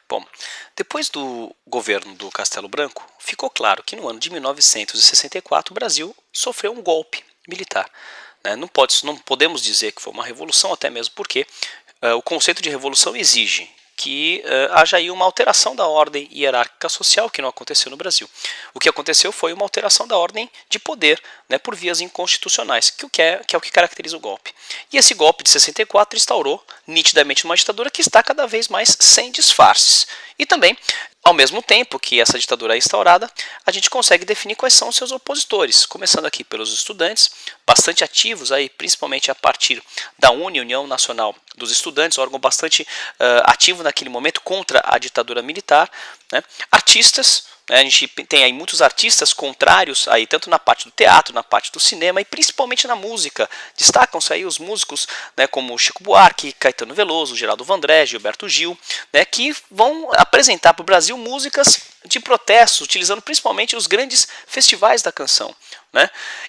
Bom, depois do governo do Castelo Branco, ficou claro que no ano de 1964 o Brasil sofreu um golpe militar. Não podemos dizer que foi uma revolução, até mesmo porque o conceito de revolução exige que haja aí uma alteração da ordem hierárquica social, que não aconteceu no Brasil. O que aconteceu foi uma alteração da ordem de poder, por vias inconstitucionais, que é o que caracteriza o golpe. E esse golpe de 64 instaurou nitidamente uma ditadura que está cada vez mais sem disfarces. E também, ao mesmo tempo que essa ditadura é instaurada, a gente consegue definir quais são os seus opositores, começando aqui pelos estudantes, bastante ativos, aí, principalmente a partir da UNE, União Nacional dos Estudantes, órgão bastante ativo naquele momento contra a ditadura militar, artistas. A gente tem aí muitos artistas contrários, aí, tanto na parte do teatro, na parte do cinema e principalmente na música. Destacam-se aí os músicos como Chico Buarque, Caetano Veloso, Geraldo Vandré, Gilberto Gil, que vão apresentar para o Brasil músicas de protesto, utilizando principalmente os grandes festivais da canção.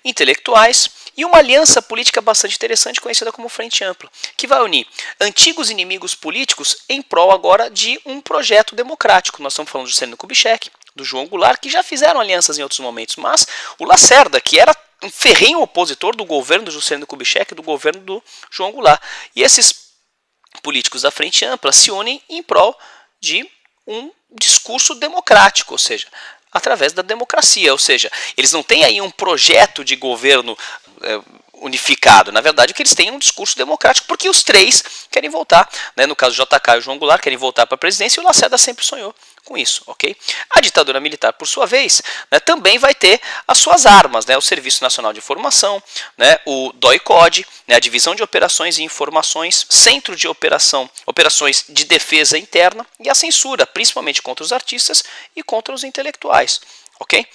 Intelectuais e uma aliança política bastante interessante conhecida como Frente Ampla, que vai unir antigos inimigos políticos em prol agora de um projeto democrático. Nós estamos falando do Juscelino Kubitschek, do João Goulart, que já fizeram alianças em outros momentos, mas o Lacerda, que era um ferrenho opositor do governo do Juscelino Kubitschek e do governo do João Goulart. E esses políticos da Frente Ampla se unem em prol de um discurso democrático, ou seja, através da democracia, ou seja, eles não têm aí um projeto de governo unificado. Na verdade, o que eles têm é um discurso democrático, porque os três querem voltar, no caso do JK e o João Goulart, querem voltar para a presidência, e o Lacerda sempre sonhou com isso, ok? A ditadura militar, por sua vez, também vai ter as suas armas, o Serviço Nacional de Informação, o DOI-CODE, a Divisão de Operações e Informações, Centro de Operações de Defesa Interna e a censura, principalmente contra os artistas e contra os intelectuais. Okay?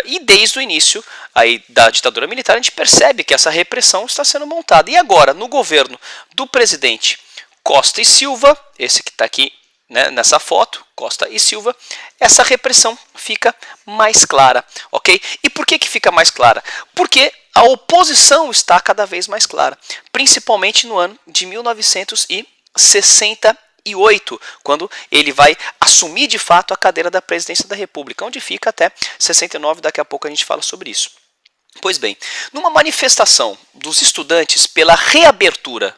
E desde o início aí da ditadura militar a gente percebe que essa repressão está sendo montada. E agora, no governo do presidente Costa e Silva, esse que está aqui nessa foto, Costa e Silva, essa repressão fica mais clara. Okay? E por que fica mais clara? Porque a oposição está cada vez mais clara, principalmente no ano de 1968, quando ele vai assumir de fato a cadeira da presidência da República, onde fica até 69, daqui a pouco a gente fala sobre isso. Pois bem, numa manifestação dos estudantes pela reabertura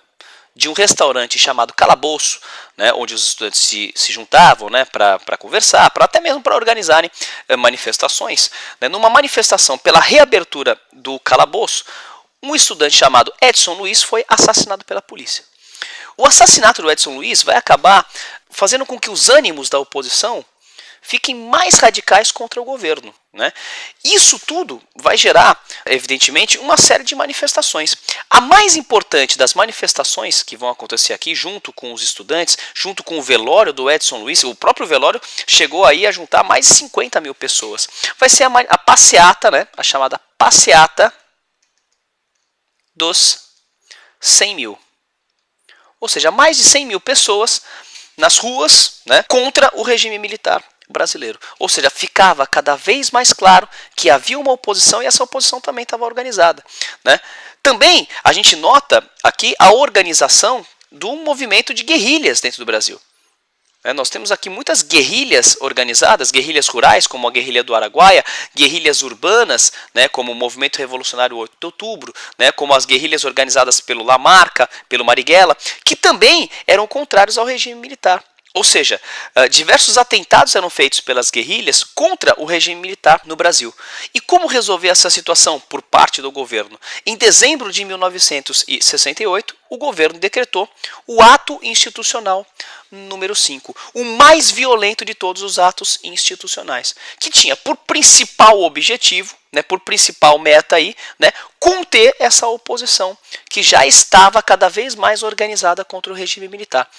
de um restaurante chamado Calabouço, onde os estudantes se juntavam para conversar, até mesmo para organizarem manifestações, numa manifestação pela reabertura do Calabouço, um estudante chamado Edson Luiz foi assassinado pela polícia. O assassinato do Edson Luiz vai acabar fazendo com que os ânimos da oposição fiquem mais radicais contra o governo. Isso tudo vai gerar, evidentemente, uma série de manifestações. A mais importante das manifestações que vão acontecer aqui, junto com os estudantes, junto com o velório do Edson Luiz, o próprio velório chegou aí a juntar mais de 50 mil pessoas. Vai ser a passeata, a chamada passeata dos 100 mil. Ou seja, mais de 100 mil pessoas nas ruas contra o regime militar brasileiro. Ou seja, ficava cada vez mais claro que havia uma oposição e essa oposição também estava organizada. Também a gente nota aqui a organização do movimento de guerrilhas dentro do Brasil. Nós temos aqui muitas guerrilhas organizadas, guerrilhas rurais, como a guerrilha do Araguaia, guerrilhas urbanas, como o Movimento Revolucionário 8 de Outubro, como as guerrilhas organizadas pelo Lamarca, pelo Marighella, que também eram contrários ao regime militar. Ou seja, diversos atentados eram feitos pelas guerrilhas contra o regime militar no Brasil. E como resolver essa situação por parte do governo? Em dezembro de 1968, o governo decretou o Ato Institucional número 5, o mais violento de todos os atos institucionais, que tinha por principal objetivo, por principal meta aí, conter essa oposição que já estava cada vez mais organizada contra o regime militar,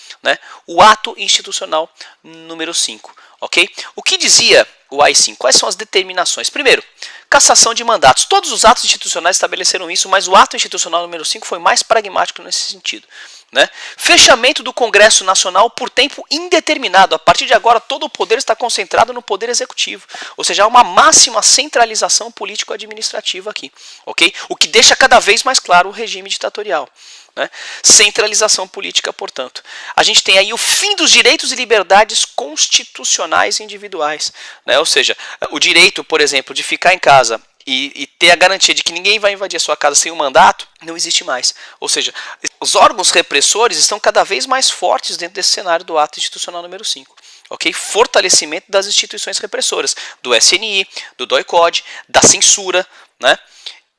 o Ato Institucional número 5. Okay? O que dizia o AI-5? Quais são as determinações? Primeiro, cassação de mandatos. Todos os atos institucionais estabeleceram isso, mas o ato institucional número 5 foi mais pragmático nesse sentido. né? Fechamento do Congresso Nacional por tempo indeterminado. A partir de agora, todo o poder está concentrado no Poder Executivo. Ou seja, há uma máxima centralização político-administrativa aqui. Okay? O que deixa cada vez mais claro o regime ditatorial. Né? Centralização política, portanto. A gente tem aí o fim dos direitos e liberdades constitucionais individuais. Né? Ou seja, o direito, por exemplo, de ficar em casa e ter a garantia de que ninguém vai invadir a sua casa sem um mandato, não existe mais. Ou seja, os órgãos repressores estão cada vez mais fortes dentro desse cenário do ato institucional número 5. Okay? Fortalecimento das instituições repressoras, do SNI, do DOI-CODE, da censura, né?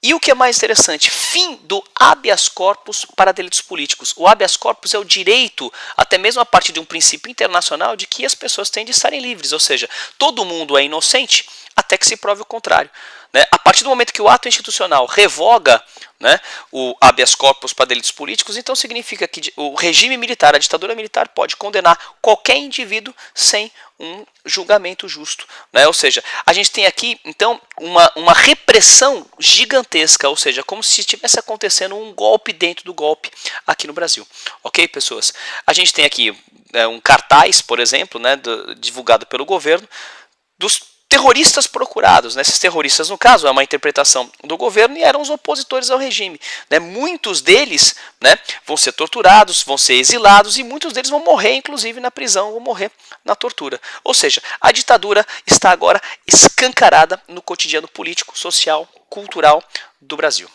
E o que é mais interessante, fim do habeas corpus para delitos políticos. O habeas corpus é o direito, até mesmo a partir de um princípio internacional, de que as pessoas têm de estarem livres. Ou seja, todo mundo é inocente até que se prove o contrário. Né? A partir do momento que o ato institucional revoga, né, o habeas corpus para delitos políticos, então significa que o regime militar, a ditadura militar, pode condenar qualquer indivíduo sem um julgamento justo. Né? Ou seja, a gente tem aqui, então, uma repressão gigantesca, ou seja, como se estivesse acontecendo um golpe dentro do golpe aqui no Brasil. Ok, pessoas? A gente tem aqui um cartaz, por exemplo, né, divulgado pelo governo, dos terroristas procurados. Né? Esses terroristas, no caso, é uma interpretação do governo e eram os opositores ao regime. Né? Muitos deles, né, vão ser torturados, vão ser exilados e muitos deles vão morrer, inclusive, na prisão, vão morrer na tortura. Ou seja, a ditadura está agora escancarada no cotidiano político, social, cultural do Brasil.